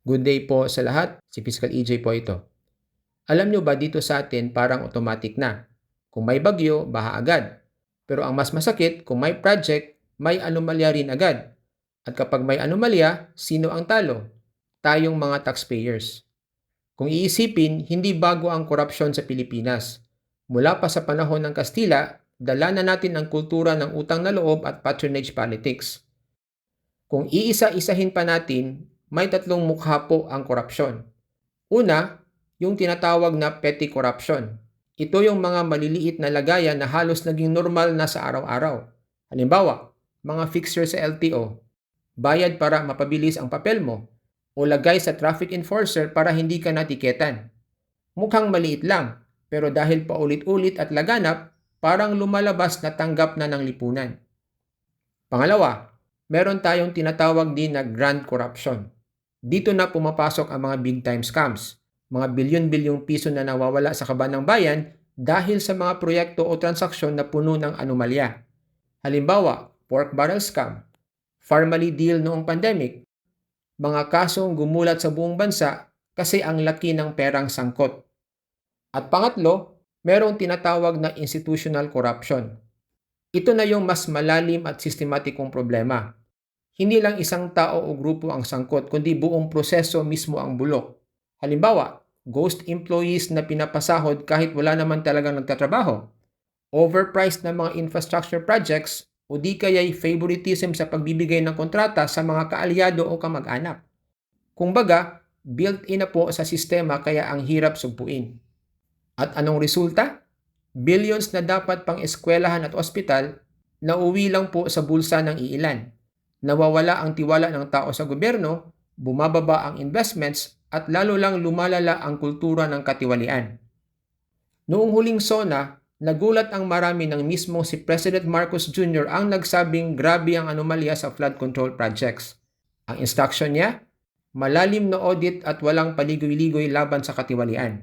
Good day po sa lahat, si Fiscal EJ po ito. Alam nyo ba dito sa atin parang automatic na. Kung may bagyo, baha agad. Pero ang mas masakit, kung may project, may anomalya rin agad. At kapag may anomalya, sino ang talo? Tayong mga taxpayers. Kung iisipin, hindi bago ang korupsyon sa Pilipinas. Mula pa sa panahon ng Kastila, dala na natin ang kultura ng utang na loob at patronage politics. Kung iisa-isahin pa natin, may tatlong mukha po ang korupsyon. Una, yung tinatawag na petty corruption. Ito yung mga maliliit na lagayan na halos naging normal na sa araw-araw. Halimbawa, mga fixture sa LTO, bayad para mapabilis ang papel mo, o lagay sa traffic enforcer para hindi ka natiketan. Mukhang maliit lang, pero dahil paulit-ulit at laganap, parang lumalabas na tanggap na ng lipunan. Pangalawa, meron tayong tinatawag din na grand corruption. Dito na pumapasok ang mga big time scams, mga bilyon-bilyong piso na nawawala sa kaban ng bayan dahil sa mga proyekto o transaksyon na puno ng anomalya. Halimbawa, pork barrel scam, Farmally deal noong pandemic, mga kasong gumulat sa buong bansa kasi ang laki ng perang sangkot. At pangatlo, merong tinatawag na institutional corruption. Ito na yung mas malalim at sistematikong problema. Hindi lang isang tao o grupo ang sangkot, kundi buong proseso mismo ang bulok. Halimbawa, ghost employees na pinapasahod kahit wala naman talagang nagtatrabaho, overpriced na mga infrastructure projects, o di kaya'y favoritism sa pagbibigay ng kontrata sa mga kaalyado o kamag-anak. Kumbaga, built-in na po sa sistema kaya ang hirap sugpuin. At anong resulta? Billions na dapat pang eskwelahan at ospital, nauwi lang po sa bulsa ng iilan. Nawawala ang tiwala ng tao sa gobyerno, bumababa ang investments, at lalo lang lumalala ang kultura ng katiwalian. Noong huling SONA, nagulat ang marami ng mismo si President Marcos Jr. ang nagsabing grabe ang anomalya sa flood control projects. Ang instruction niya, malalim na audit at walang paligoy-ligoy laban sa katiwalian.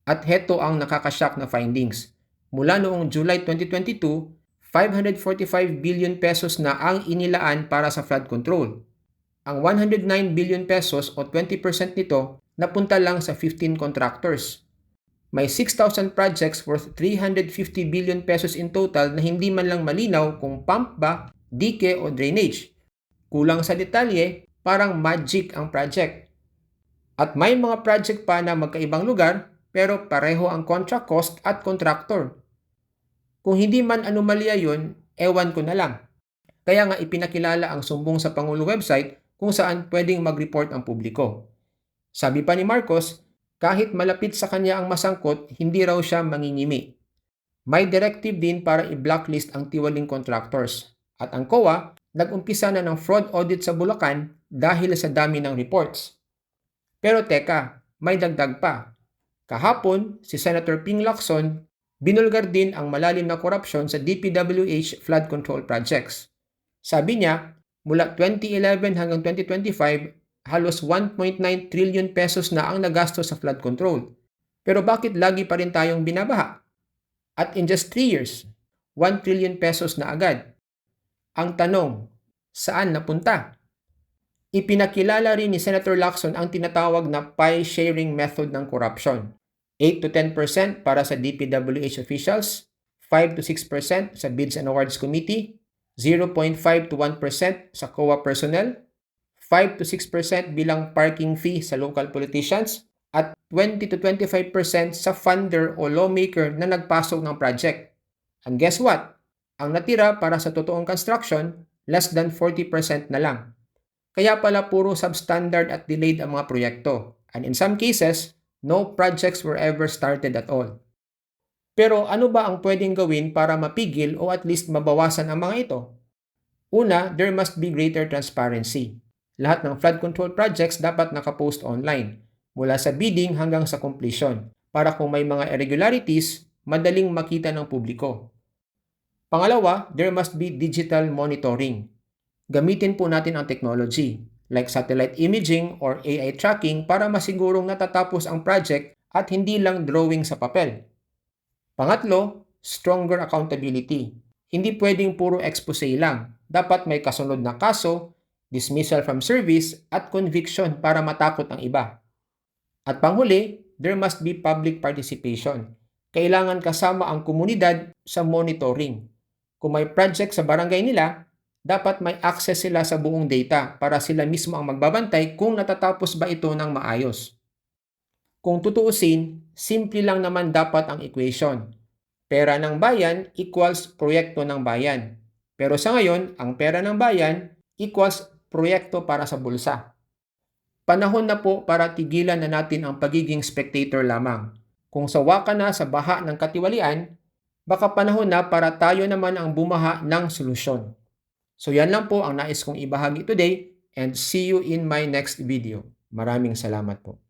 At heto ang nakakashock na findings. Mula noong July 2022, 545 billion pesos na ang inilaan para sa flood control. Ang 109 billion pesos o 20% nito napunta lang sa 15 contractors. May 6,000 projects worth 350 billion pesos in total na hindi man lang malinaw kung pump ba, dike o drainage. Kulang sa detalye, parang magic ang project. At may mga project pa na magkaibang lugar pero pareho ang contract cost at contractor. Kung hindi man anomalya yun, ewan ko na lang. Kaya nga ipinakilala ang sumbong sa Pangulo website kung saan pwedeng mag-report ang publiko. Sabi pa ni Marcos, kahit malapit sa kanya ang masangkot, hindi raw siya mangingimi. May directive din para i-blacklist ang tiwaling contractors. At ang COA, nag-umpisa na ng fraud audit sa Bulacan dahil sa dami ng reports. Pero teka, may dagdag pa. Kahapon, si Senator Ping Lacson binulgar din ang malalim na korupsyon sa DPWH flood control projects. Sabi niya, mula 2011 hanggang 2025, halos 1.9 trillion pesos na ang nagastos sa flood control. Pero bakit lagi pa rin tayong binabaha? At in just 3 years, 1 trillion pesos na agad. Ang tanong, saan napunta? Ipinakilala rin ni Senator Lacson ang tinatawag na pie sharing method ng corruption. 8 to 10% para sa DPWH officials, 5 to 6% sa Bids and Awards Committee, 0.5 to 1% sa COA personnel, 5 to 6% bilang parking fee sa local politicians, at 20 to 25% sa funder o lawmaker na nagpasok ng project. And guess what? Ang natira para sa totoong construction, less than 40% na lang. Kaya pala puro substandard at delayed ang mga proyekto. And in some cases, no projects were ever started at all. Pero ano ba ang pwedeng gawin para mapigil o at least mabawasan ang mga ito? Una, there must be greater transparency. Lahat ng flood control projects dapat nakapost online, mula sa bidding hanggang sa completion, para kung may mga irregularities, madaling makita ng publiko. Pangalawa, there must be digital monitoring. Gamitin po natin ang technology, like satellite imaging or AI tracking para masigurong natatapos ang project at hindi lang drawing sa papel. Pangatlo, stronger accountability. Hindi pwedeng puro expose lang. Dapat may kasunod na kaso, dismissal from service, at conviction para matakot ang iba. At panghuli, there must be public participation. Kailangan kasama ang komunidad sa monitoring. Kung may project sa barangay nila, dapat may access sila sa buong data para sila mismo ang magbabantay kung natatapos ba ito ng maayos. Kung tutuusin, simple lang naman dapat ang equation. Pera ng bayan equals proyekto ng bayan. Pero sa ngayon, ang pera ng bayan equals proyekto para sa bulsa. Panahon na po para tigilan na natin ang pagiging spectator lamang. Kung sawa ka na sa baha ng katiwalian, baka panahon na para tayo naman ang bumaha ng solusyon. So yan lang po ang nais kong ibahagi today and see you in my next video. Maraming salamat po.